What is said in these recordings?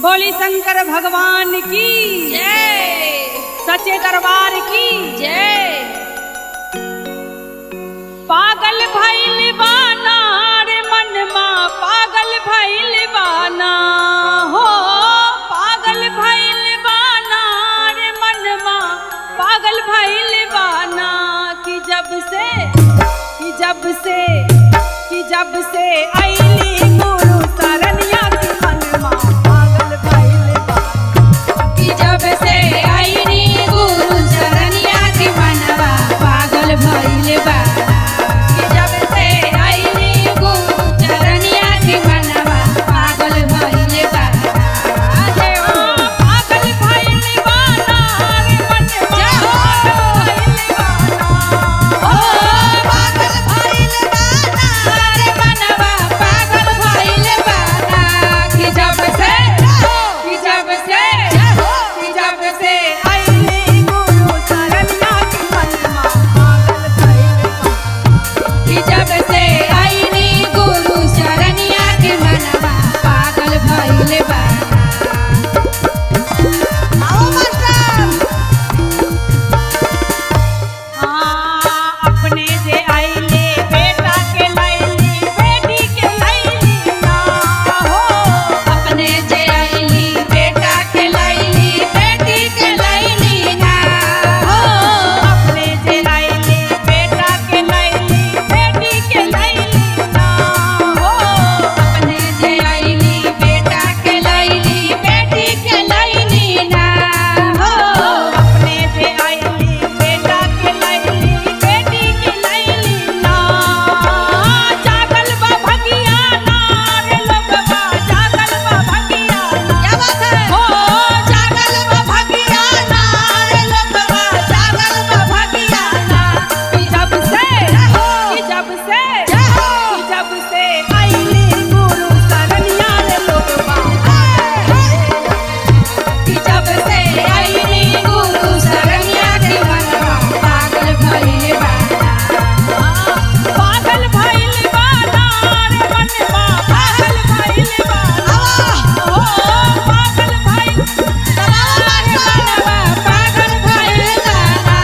बोली शंकर भगवान की जय, सच्चे दरबार की जय। पागल भइल बाना रे मनमा, पागल भइल बाना हो, पागल भइल बाना रे मनमा, पागल भइल बाना कि जब से आईली गुरु शरणिया की मनमा पागल भइल बाना, कि जब से आईनी गुरु शरणिया की मनवा पागल भइल बाना, कि जब से आईनी गुरु शरणिया की मनवा पागल भइल बाना। अरे ओ पागल भइल बाना रे मनवा पागल भइल बाना, ओ पागल भइल बाना रे मनवा पागल भइल बाना, कि जब से आईली गुरु शरणिया की मनमा पागल भइल बाना, कि जब से आईनी गुरु शरणिया के मनवा पागल भइल बाना। आओ मास्टर। हाँ अपने जे आईले बेटा के लैली, बेटी के लैली ना हो, अपने जे आईली बेटा के लैली, बेटी के लैली ना हो। अपने जे आईले बेटा के लैली, बेटी के लैली ना हो, अपने जे आईली बेटा के लैली, बेटी के लैली ना हो। अपने जे आईली बेटा के लैली, बेटी के लैली ना। जागल बा भगिया ना रे लोगवा, जागल बा भगिया ना। क्या बात है? हो जागल बा भगिया ना रे लोगवा, जागल बा भगिया ना। कि जब से आईली गुरु शरणिया रे लोगवा, कि जब से आईनी गुरु शरणिया के मनवा पागल भइल बाना। पागल भइल बाना रे मनवा, पागल भइल बाना हो, पागल भइल मनवा पागल भइल बाना।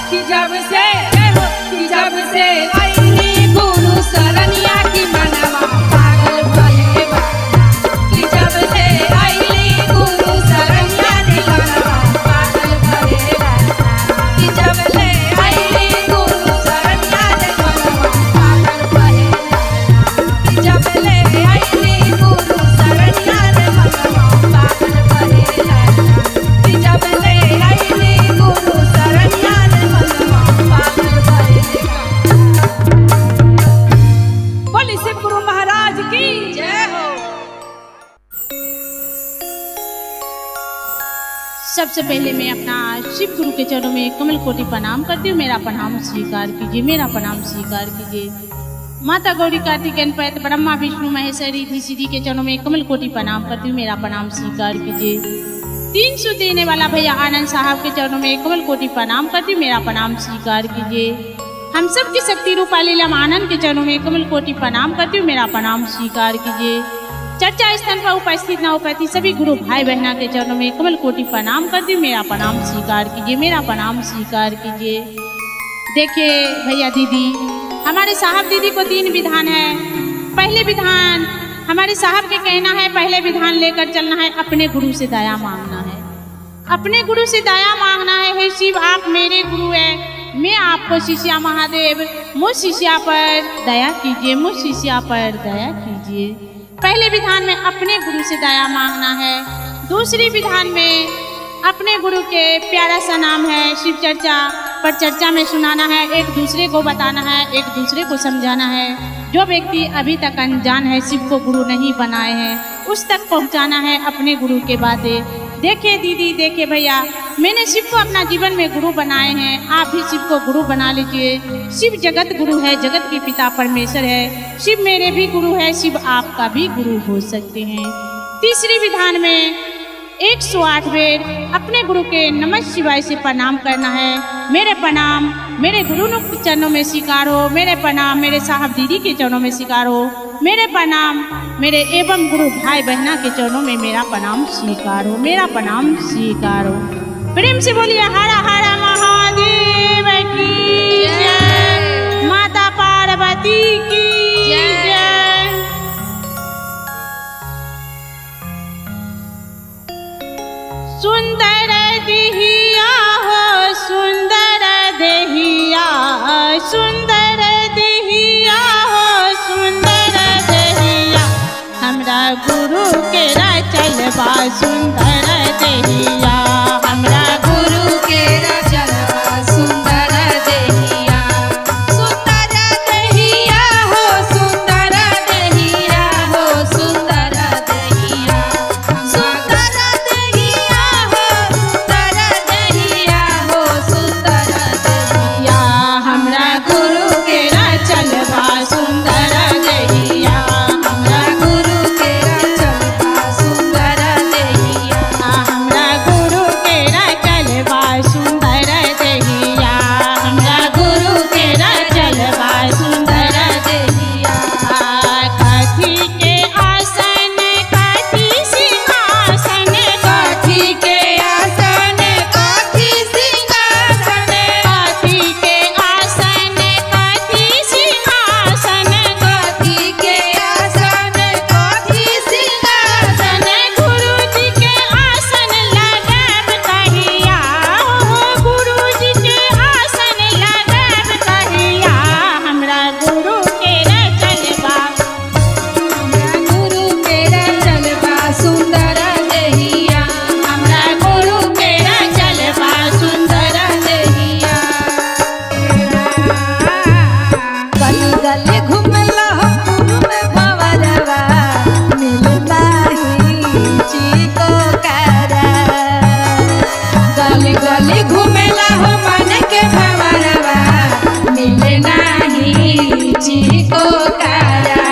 कि जब से आईनी गुरु शरणिया की मनवा पागल भइल बाना। कि जब से आईनी गुरु शरणिया की मनवा पागल भइल बाना। कि जब से आईनी गुरु शरणिया की मनवा पागल भइल बाना। कि जब से आईनी गुरु शरणिया की मनवा पागल भइल बाना। कि जब से आईनी गुरु शरणिया की मनवा पागल भइल बाना। बोली शिव गुरु महाराज की जय हो। सबसे पहले मैं अपना शिव गुरु के चरणों में कमल कोटि प्रणाम करती हूँ। मेरा प्रणाम स्वीकार कीजिए, मेरा प्रणाम स्वीकार कीजिए। माता गौरी कार्तिकेयन पैत ब्रह्मा विष्णु महेश्वरी रिद्धि सिद्धि के चरणों में कमल कोटि प्रणाम करती हूँ। मेरा प्रणाम स्वीकार कीजिए। 300 देने वाला भैया आनंद साहब के चरणों में कमल कोटि प्रणाम करती हूँ। मेरा प्रणाम स्वीकार कीजिए। हम सब की शक्ति रूपा लीला आनंद के चरणों में कमल कोटि प्रणाम करती हूँ। मेरा प्रणाम स्वीकार कीजिए। चर्चा स्थान पर उपस्थित नवपति सभी गुरु भाई बहना के चरणों में कमल कोटि प्रणाम करती हूँ। मेरा प्रणाम स्वीकार कीजिए, मेरा प्रणाम स्वीकार कीजिए। देखिए भैया दीदी, हमारे साहब दीदी को 3 विधान है। पहले विधान हमारे साहब के कहना है, पहले विधान लेकर चलना है, अपने गुरु से दया मांगना है। अपने गुरु से दया मांगना है। हे शिव, आप मेरे गुरु है, मैं आपको शिष्या महादेव, मुझ शिष्या पर दया कीजिए, मुझ शिष्या पर दया कीजिए। पहले विधान में अपने गुरु से दया मांगना है। दूसरी विधान में अपने गुरु के प्यारा सा नाम है, शिव चर्चा पर चर्चा में सुनाना है, एक दूसरे को बताना है, एक दूसरे को समझाना है। जो व्यक्ति अभी तक अनजान है, शिव को गुरु नहीं बनाए हैं, उस तक पहुंचाना है अपने गुरु के बातें। देखिए दीदी, देखिए भैया, मैंने शिव को अपना जीवन में गुरु बनाए हैं, आप भी शिव को गुरु बना लीजिए। शिव जगत गुरु है, जगत के पिता परमेश्वर है। शिव मेरे भी गुरु है, शिव आपका भी गुरु हो सकते हैं। तीसरी विधान में 108 बेर अपने गुरु के नमः शिवाय से प्रणाम करना है। मेरे प्रणाम, मेरे गुरु के चरणों में स्वीकार हो, मेरे प्रणाम मेरे साहब दीदी के चरणों में स्वीकार हो, मेरे प्रणाम मेरे एवं गुरु भाई बहना के चरणों में मेरा प्रणाम स्वीकार हो, मेरा प्रणाम स्वीकार हो। प्रेम से बोलिए हर हर महादेव की जय, माता पार्वती की जय। सुंदर देहिया हो सुंदर देहिया, सुंदर देहिया हो सुंदर देहिया, हमरा गुरु के चलबा सुंदर देहिया, हमरा गुरु के चलबा सुंदर देहिया, सुंदर देहिया हो सुंदर देहिया हो सुंदर देहिया, सुंदर देहिया हो सुंदर देहिया हो सुंदर देहिया, हमरा गुरु के चलबा सुंदर देहिया, हमरा गुरु के चलबा सुंदर देहिया, हमरा गुरु के चलबा सुंदर देहिया, हमरा गुरु के चलबा सुंदर देहिया, कथी के आसन कथी सिंहासन, कथी के आसन कथी सिंहासन, कथी के आसन कथी सिंहासन, कथी के आसन कथी सिंहासन, गुरु जी के आसन लगाब कहिया हो, गुरु जी के आसन लगाब कहिया, हमरा गुरु के चलबा, हमरा गुरु के चलबा सुंदर देहिया, हमरा गुरु के चलबा सुंदर देहिया, गली गली घुमला हो गुरु में भंवरवा, मिलता ही चिको करा, गली गली घुमला हो मन के भंवरवा, मिले नाही चिको करा,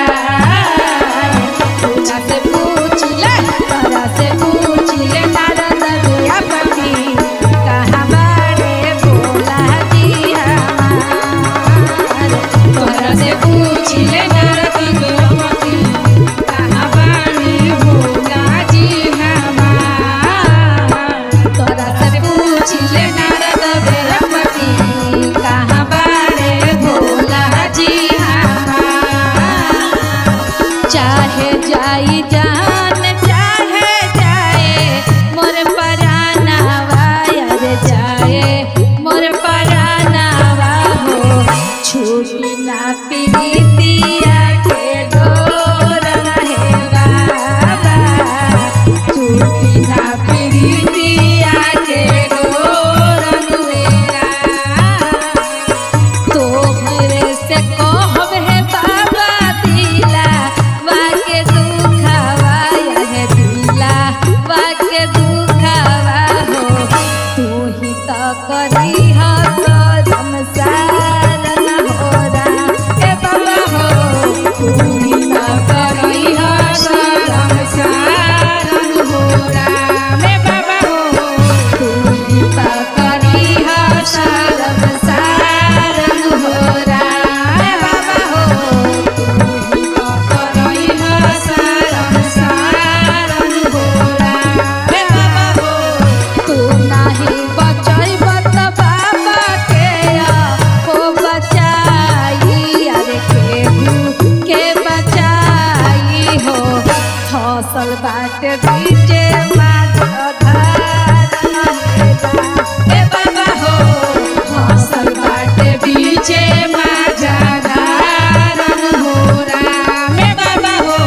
पूजा से पूछ ले तोरा से पूछ ले नारद दिया पति, कहाँ बारे भोला जी हमार, तोरा से पूछ ले नारद दिया पति, कहाँ बारे भोला जी हमार, तोरा से पूछ ले नारद दिया पति, कहाँ बारे भोला जी हमार, चाहे जाई जान चाहे जाए मोर परानावा, यार जाए मोर परानावा हो, छूटी ना प्रीतिया के डोर रहे बाबा, छूटी ना प्रीतिया के डोर नुएरा, तोहरे से कहब है बाबा दिला वाके दुखवा, यह दिला वाके दुखवा हो, तू ही तो करी हो संसार न होरा, ए बाबा हो तू ही तो करी हो संसार न होरा, ए बाबा हो तू ही तो करी हो संसार न होरा, ए बाबा हो तू ही तो करी हो संसार न होरा, ए बाबा हो तू नाही बचाई बत बाबा के हो बचाई, अरे के बचाई हो, फसल बाट बीचे ए बाबा हो, फसल बाट बीचे माझा धारन होरा, ए बाबा हो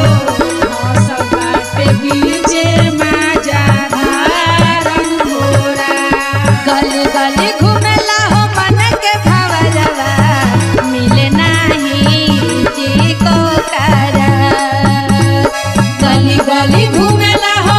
फसल बाट बीचे माझा धारन होरा, गली गली घुमेला हो मन के भंवरवा, मिले नाही जी को करा, गली गली घुमेला हो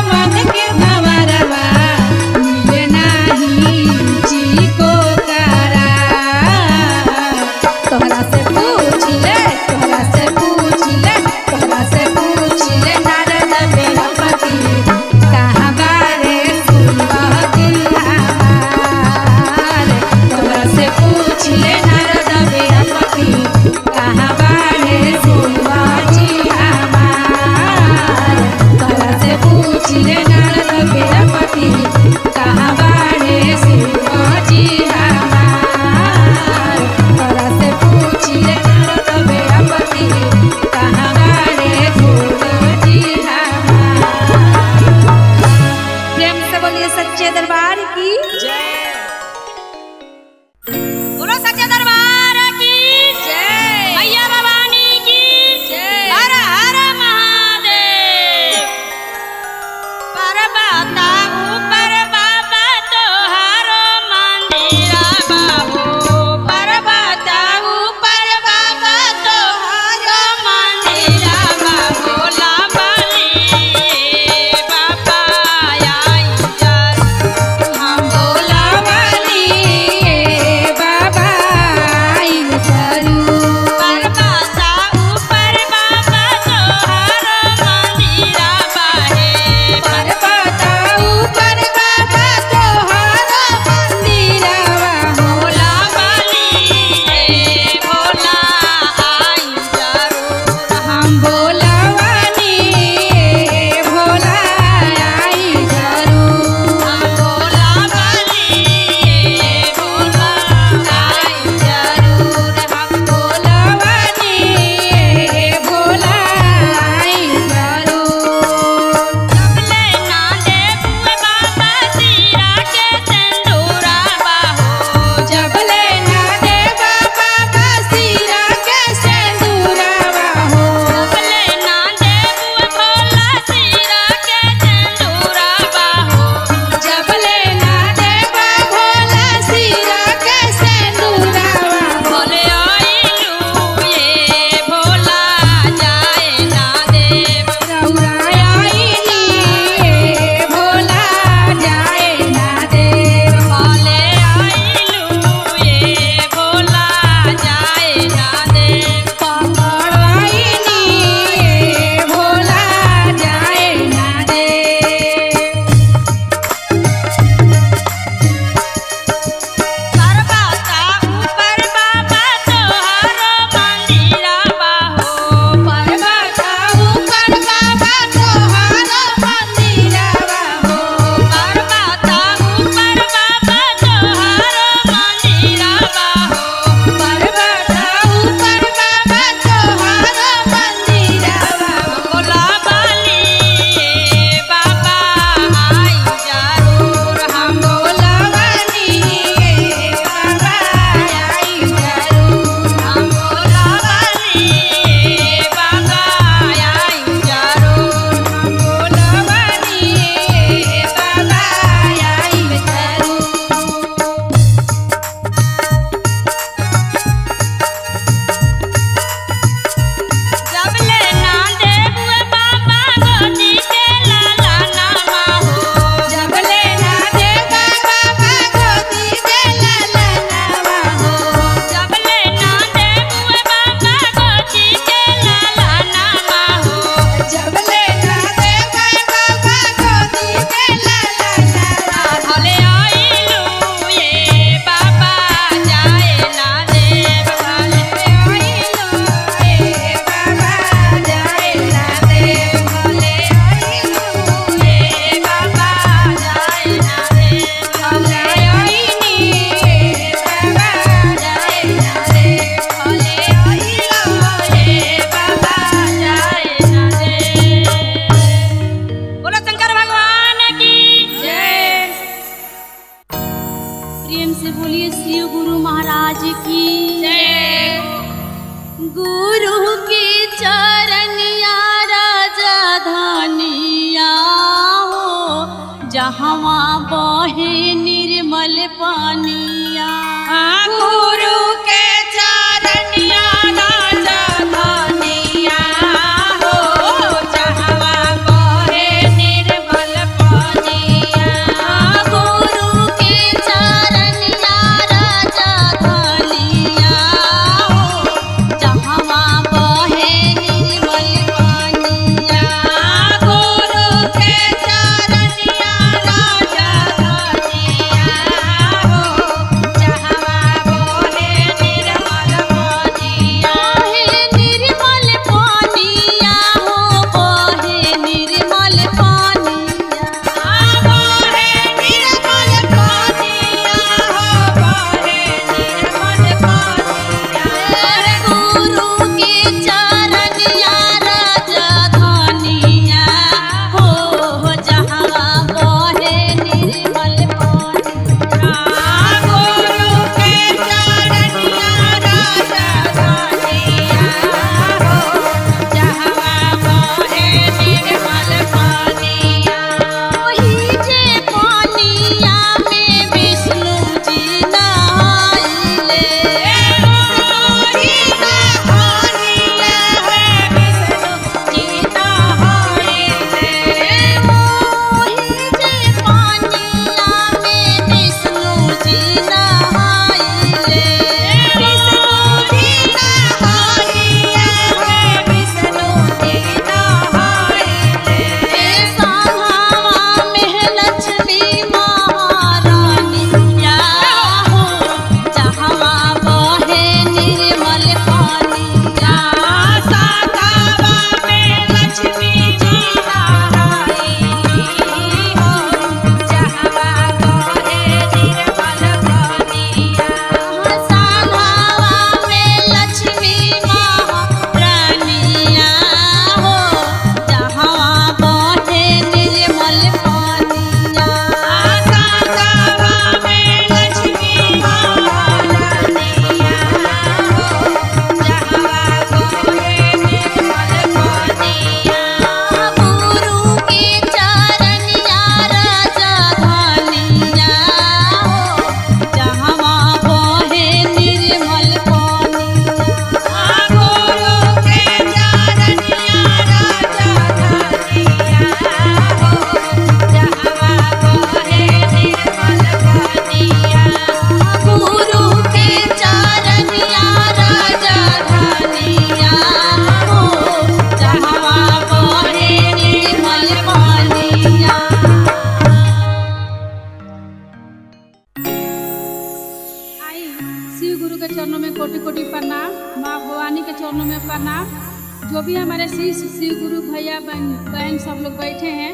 जो भी हमारे शिव गुरु भैया बहन सब लोग बैठे हैं,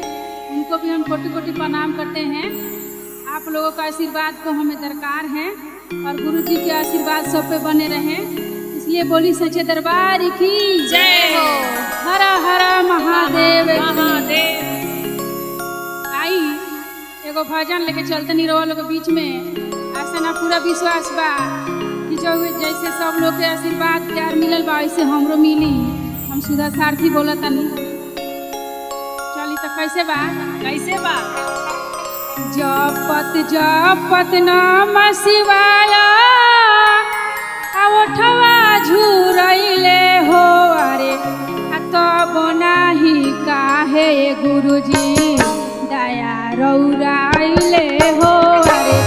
उनको भी हम कोटि कोटि प्रणाम करते हैं। आप लोगों का आशीर्वाद को हमें दरकार है और गुरु जी के आशीर्वाद सब पे बने रहे, इसलिए बोली सच्चे दरबार की जय हो। हर हर महादेव महादेव। आई एगो भजन लेके चलते नहीं रहो लोग बीच में। ऐसा ना पूरा विश्वास बा कि जो जैसे सब लोग के आशीर्वाद प्यार मिलल बा वैसे हमरो मिली। हम सुधा सारथी बोला तनी, चली तो कैसे बा? कैसे बा? जपत जपत नाम शिवाय ओठवा झुरैले हो अरे तब नाही काहे गुरुजी दया रौराइले हो अरे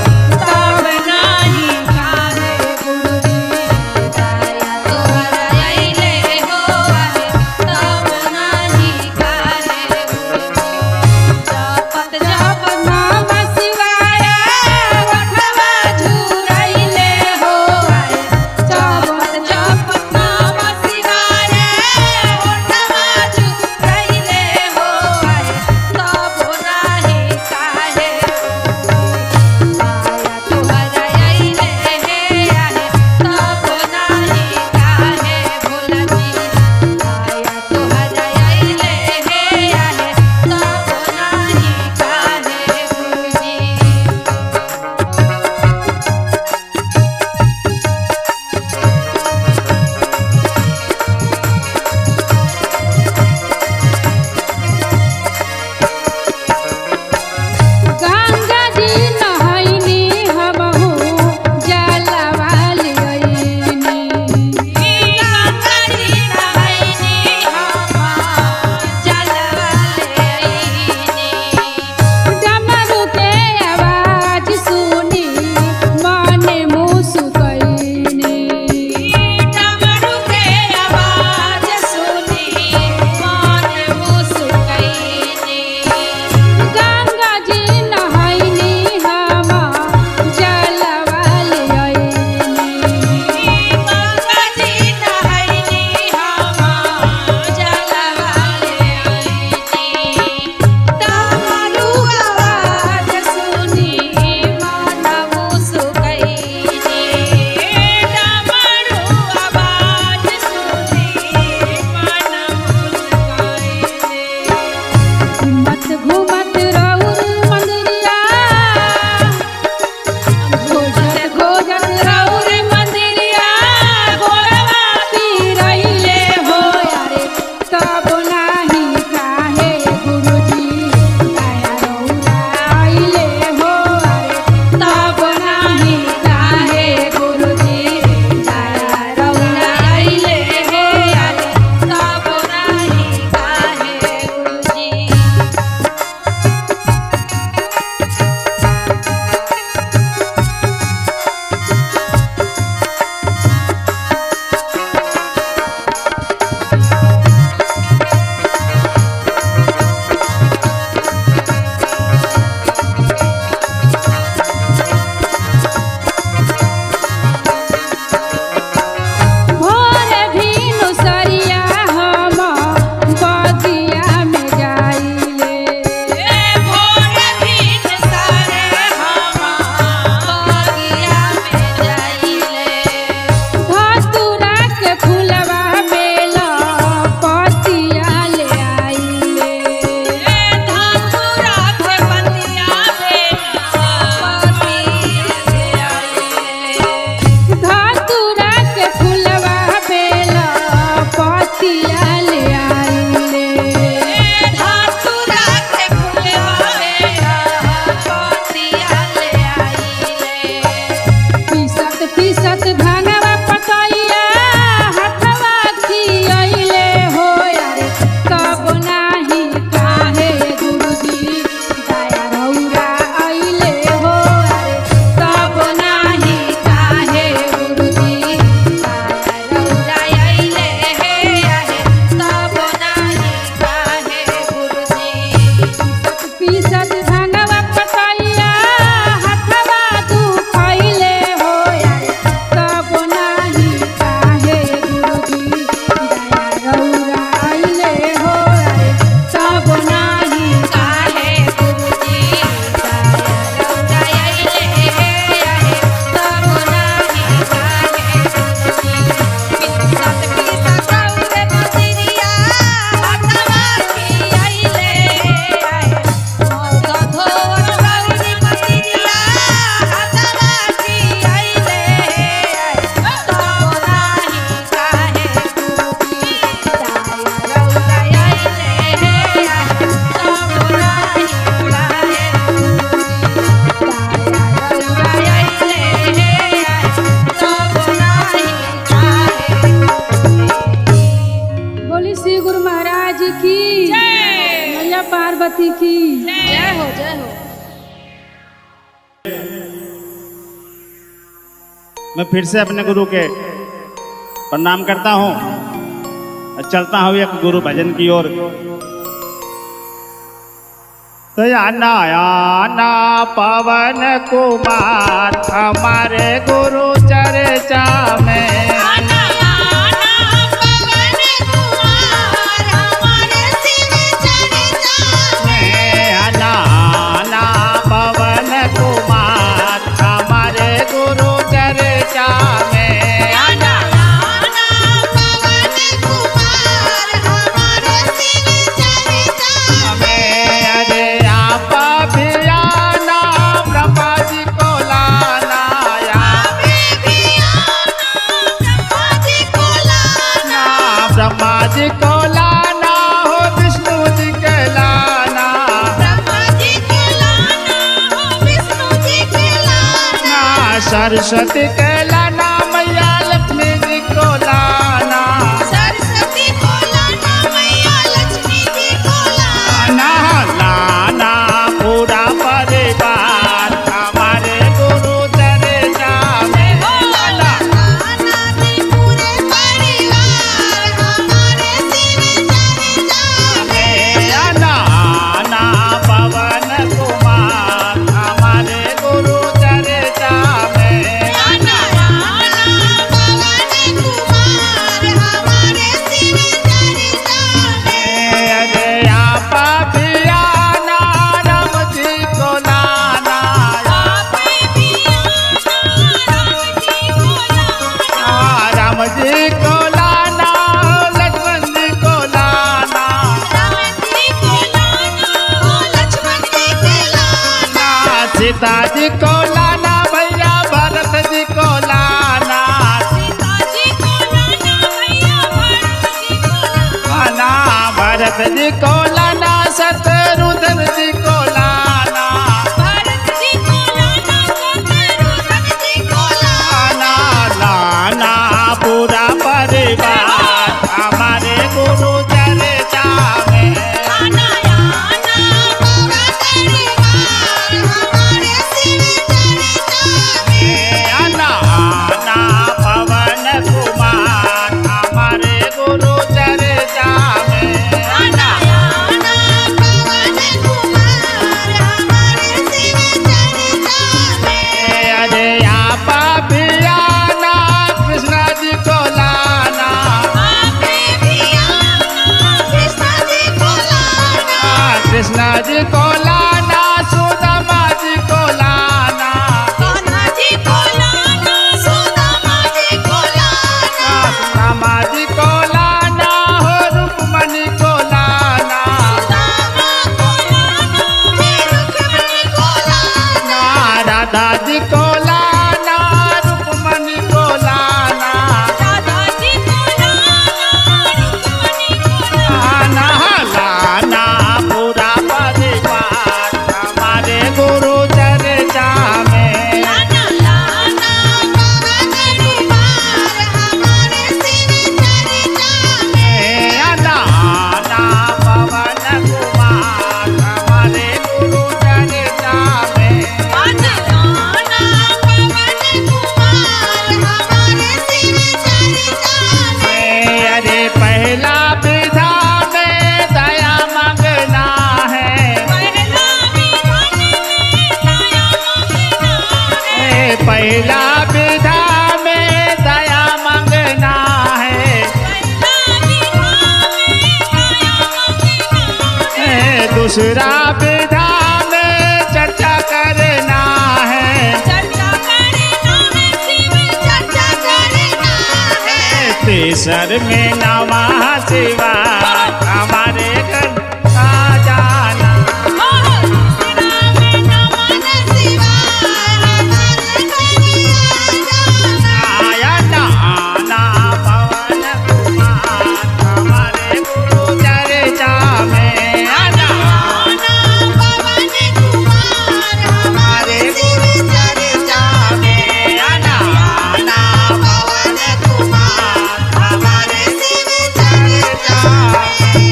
तब नाही काहे गुरुजी दया तोराइले हो अरे तब नाही काहे गुरुजी। जपत जपत नाम शिवाय ओठवा झुरैले हो अरे जपत जपत नाम शिवाय ओठवा झुरैले हो अरे तब नाही काहे जी की जय। मैया पार्वती की जय हो जय हो। मैं फिर से अपने गुरु के प्रणाम करता हूँ और चलता हूँ एक गुरु भजन की ओर। आना आना पवन कुमार हमारे गुरु चर्चा में, आना आना पवन कुमार हमारे शिव चर्चा में, आना आना पवन कुमार हमारे गुरु चर्चा में, आना आना पवन कुमार हमारे शिव चर्चा में। अरे आप भी आना ब्रह्मा जी को लाना, ब्रह्मा जी को लाना हो विष्णु जी के लाना, सरस्वती के लाना मैया लक्ष्मी जी को लाना, लाना लाना पूरा परिवार हमारे गुरु चर्चा में, लाना आना आना पवन कुमार हमारे गुरु चर्चा में, अरे आप भी आना राम जी को लाना, राम जी को लाना लक्ष्मण जी को लाना, सीता जी को लाना भैया भरत जी को लाना, आना भरत जी को लाना शत्रुघ्न जी को लाना, आना लाना पूरा परिवार हमारे गुरु चर्चा में, आना आना पवन कुमार हमारे गुरु चर्चा में, आना अरे आप भी आना कृष्णा जी को लाना, कृष्णा जी को लाना सुदामा जी को लाना, सुदामा जी को लाना हो रुक्मणी को लाना, राधा जी को लाना रुक्मणी को लाना, आना लाना पूरा परिवार हमारे गुरु चर्चा में, आना आना पवन कुमार हमारे गुरु चर्चा में, अरे पहला विधा में दया मांगना है, पहला विधा में दया मांगना है, दूसरा विधा में चर्चा करना है, तीसर में नमः शिवाय हमारे घर का जाना, आना आना पवन कुमार हमारे गुरु चर्चा में, आना हमारे गुरु चर्चा में, आना आना पवन कुमार हमारे शिव चर्चा में।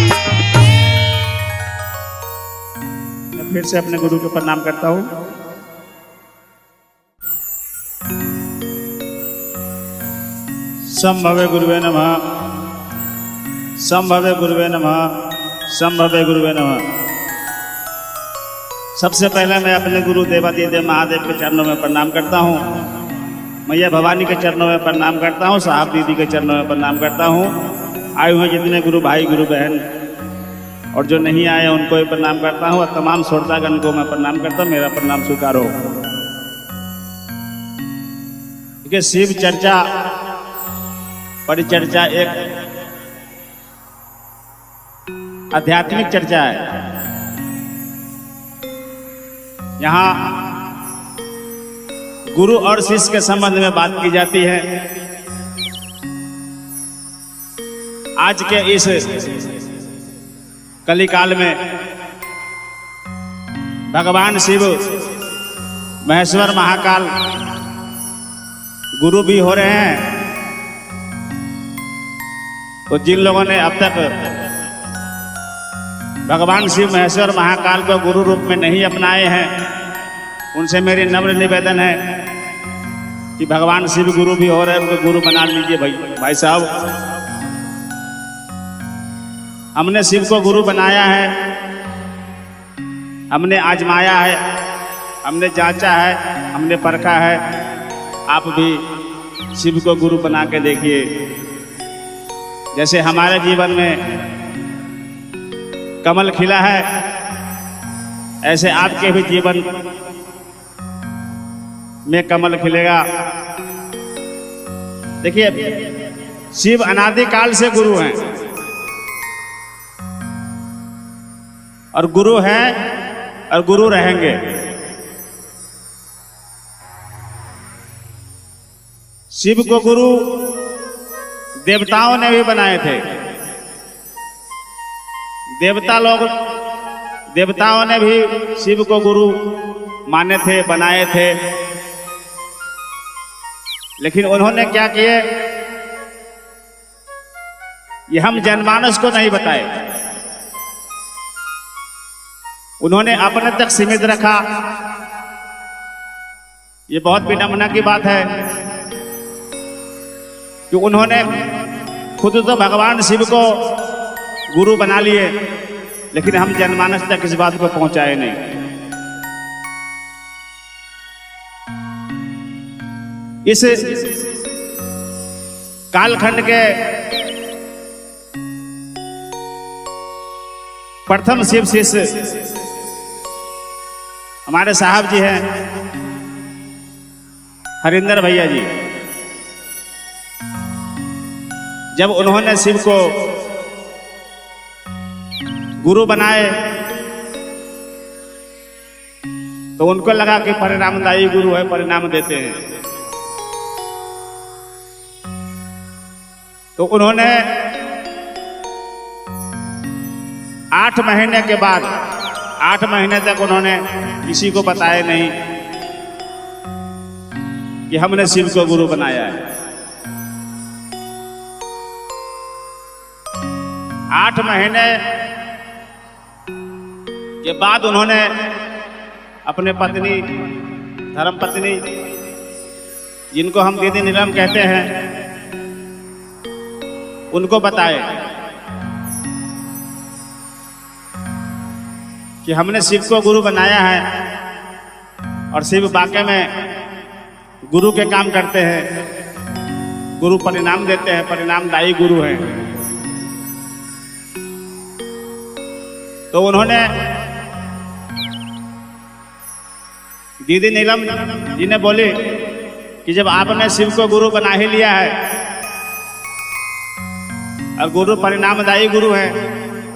फिर से अपने गुरु को प्रणाम करता हूँ। संभवे गुरुवे नमः, संभवे गुरुवे नमः, संभवे गुरुवे नमः। सबसे पहले मैं अपने गुरु देवादिदेव महादेव के चरणों में प्रणाम करता हूँ, मैया भवानी के चरणों में प्रणाम करता हूँ, साहब दीदी के चरणों में प्रणाम करता हूँ। आए हुए जितने गुरु भाई गुरु बहन और जो नहीं आए उनको भी प्रणाम करता हूँ, और तमाम श्रोतागण को मैं प्रणाम करता हूँ। मेरा प्रणाम स्वीकार हो। देखिए, शिव चर्चा परिचर्चा एक आध्यात्मिक चर्चा है। यहाँ गुरु और शिष्य के संबंध में बात की जाती है। आज के इस कलिकाल में भगवान शिव महेश्वर महाकाल गुरु भी हो रहे हैं। तो जिन लोगों ने अब तक भगवान शिव महेश्वर महाकाल को गुरु रूप में नहीं अपनाए हैं, उनसे मेरी नम्र निवेदन है कि भगवान शिव गुरु भी हो रहे हैं, उनको गुरु बना लीजिए। भाई साहब, हमने शिव को गुरु बनाया है, हमने आजमाया है, हमने जांचा है, हमने परखा है। आप भी शिव को गुरु बना के देखिए। जैसे हमारे जीवन में कमल खिला है, ऐसे आपके भी जीवन में कमल खिलेगा। देखिए, शिव अनादिकाल से गुरु हैं और गुरु हैं और गुरु रहेंगे। शिव को गुरु देवताओं ने भी बनाए थे। देवताओं ने भी शिव को गुरु माने थे, बनाए थे। लेकिन उन्होंने क्या किए, ये हम जनमानस को नहीं बताए। उन्होंने अपने तक सीमित रखा। ये बहुत विडंबना की बात है कि उन्होंने खुद तो भगवान शिव को गुरु बना लिए, लेकिन हम जनमानस तक इस बात को पहुंचाए नहीं। इस कालखंड के प्रथम शिव शिष्य हमारे साहब जी हैं, हरिंदर भैया जी। जब उन्होंने शिव को गुरु बनाए तो उनको लगा कि परिणामदायी गुरु है, परिणाम देते हैं। तो उन्होंने 8 महीने के बाद, 8 महीने तक उन्होंने किसी को बताया नहीं कि हमने शिव को गुरु बनाया है। 8 महीने के बाद उन्होंने अपने पत्नी, धर्म पत्नी, जिनको हम दीदी नीलम कहते हैं, उनको बताए कि हमने शिव को गुरु बनाया है और शिव वाकई में गुरु के काम करते हैं, गुरु परिणाम देते हैं, परिणामदायी गुरु हैं। तो उन्होंने दीदी नीलम जी ने बोली कि जब आपने शिव को गुरु बना ही लिया है और गुरु परिणामदायी गुरु हैं,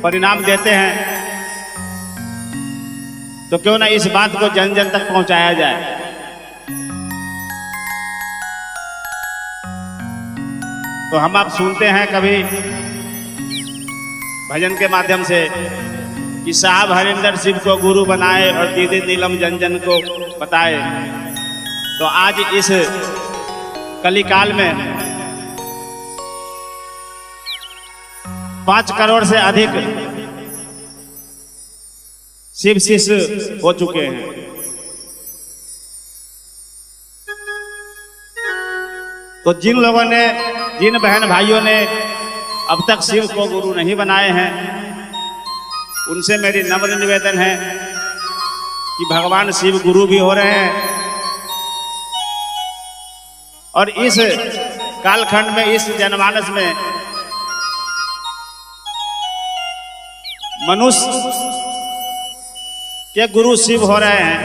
परिणाम देते हैं, तो क्यों ना इस बात को जन जन तक पहुंचाया जाए। तो हम आप सुनते हैं कभी भजन के माध्यम से कि साहब हरिंदर शिव को गुरु बनाए और दीदी नीलम जन जन को बताए। तो आज इस कलिकाल में 5 करोड़ से अधिक शिव शिष्य हो चुके हैं। तो जिन लोगों ने, जिन बहन भाइयों ने अब तक शिव को गुरु नहीं बनाए हैं, उनसे मेरी नम्र निवेदन है कि भगवान शिव गुरु भी हो रहे हैं और इस कालखंड में, इस जनमानस में मनुष्य के गुरु शिव हो रहे हैं।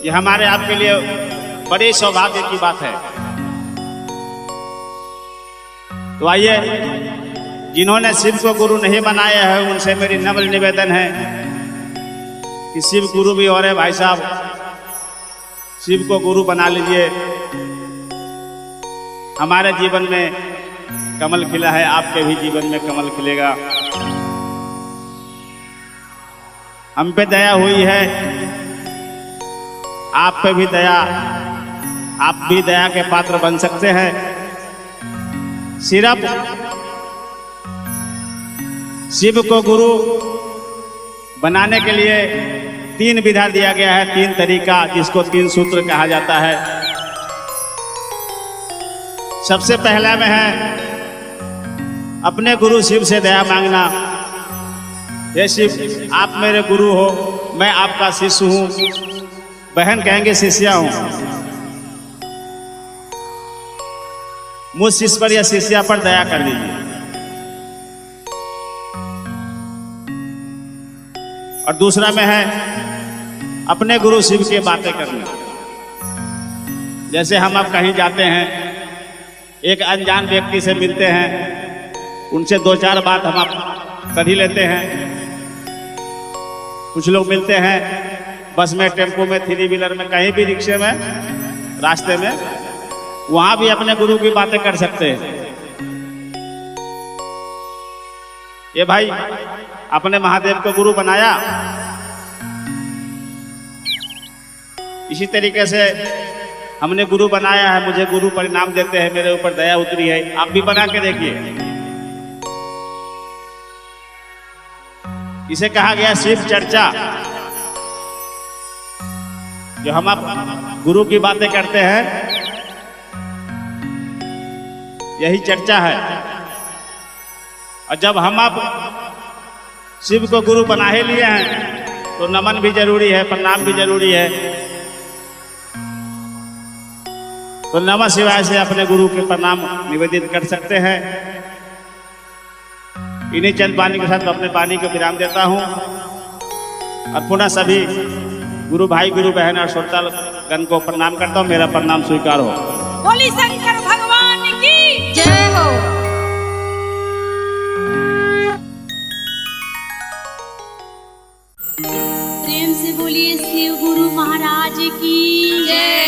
ये हमारे आपके लिए बड़े सौभाग्य की बात है। तो आइए, जिन्होंने शिव को गुरु नहीं बनाया है उनसे मेरी नम्र निवेदन है कि शिव गुरु भी हो रहे भाई साहब, शिव को गुरु बना लीजिए। हमारे जीवन में कमल खिला है, आपके भी जीवन में कमल खिलेगा। हम पे दया हुई है, आप पे भी दया, आप भी दया के पात्र बन सकते हैं। सिर्फ शिव को गुरु बनाने के लिए 3 विधा दिया गया है, 3 तरीका, जिसको 3 सूत्र कहा जाता है। सबसे पहला में है अपने गुरु शिव से दया मांगना। हे शिव, आप मेरे गुरु हो, मैं आपका शिष्य हूं। बहन कहेंगे शिष्या हूं। मुझ शिष्य पर या शिष्या पर दया कर दीजिए। और दूसरा में है अपने गुरु शिव की बातें करना। जैसे हम अब कहीं जाते हैं, एक अनजान व्यक्ति से मिलते हैं, उनसे 2-4 बात हम आप कर ही लेते हैं। कुछ लोग मिलते हैं बस में, टेम्पो में, 3 व्हीलर में, कहीं भी, रिक्शे में, रास्ते में, वहां भी अपने गुरु की बातें कर सकते हैं। ये भाई अपने महादेव को गुरु बनाया, इसी तरीके से हमने गुरु बनाया है, मुझे गुरु परिणाम देते हैं, मेरे ऊपर दया उतरी है। आप भी बना के देखिए। इसे कहा गया शिव चर्चा। जो हम आप गुरु की बातें करते हैं, यही चर्चा है। और जब हम आप शिव को गुरु बना ही लिए हैं तो नमन भी जरूरी है, प्रणाम भी जरूरी है। तो नमः शिवाय से अपने गुरु के प्रणाम निवेदित कर सकते हैं। इन्हीं चंद वाणी के साथ मैं अपने वाणी को विराम देता हूं और पुनः सभी गुरु भाई, गुरु बहन और श्रोतागण को प्रणाम करता हूं। मेरा प्रणाम स्वीकार हो। बोली शंकर भगवान की जय हो। प्रेम से बोलिए शिव गुरु महाराज की जय।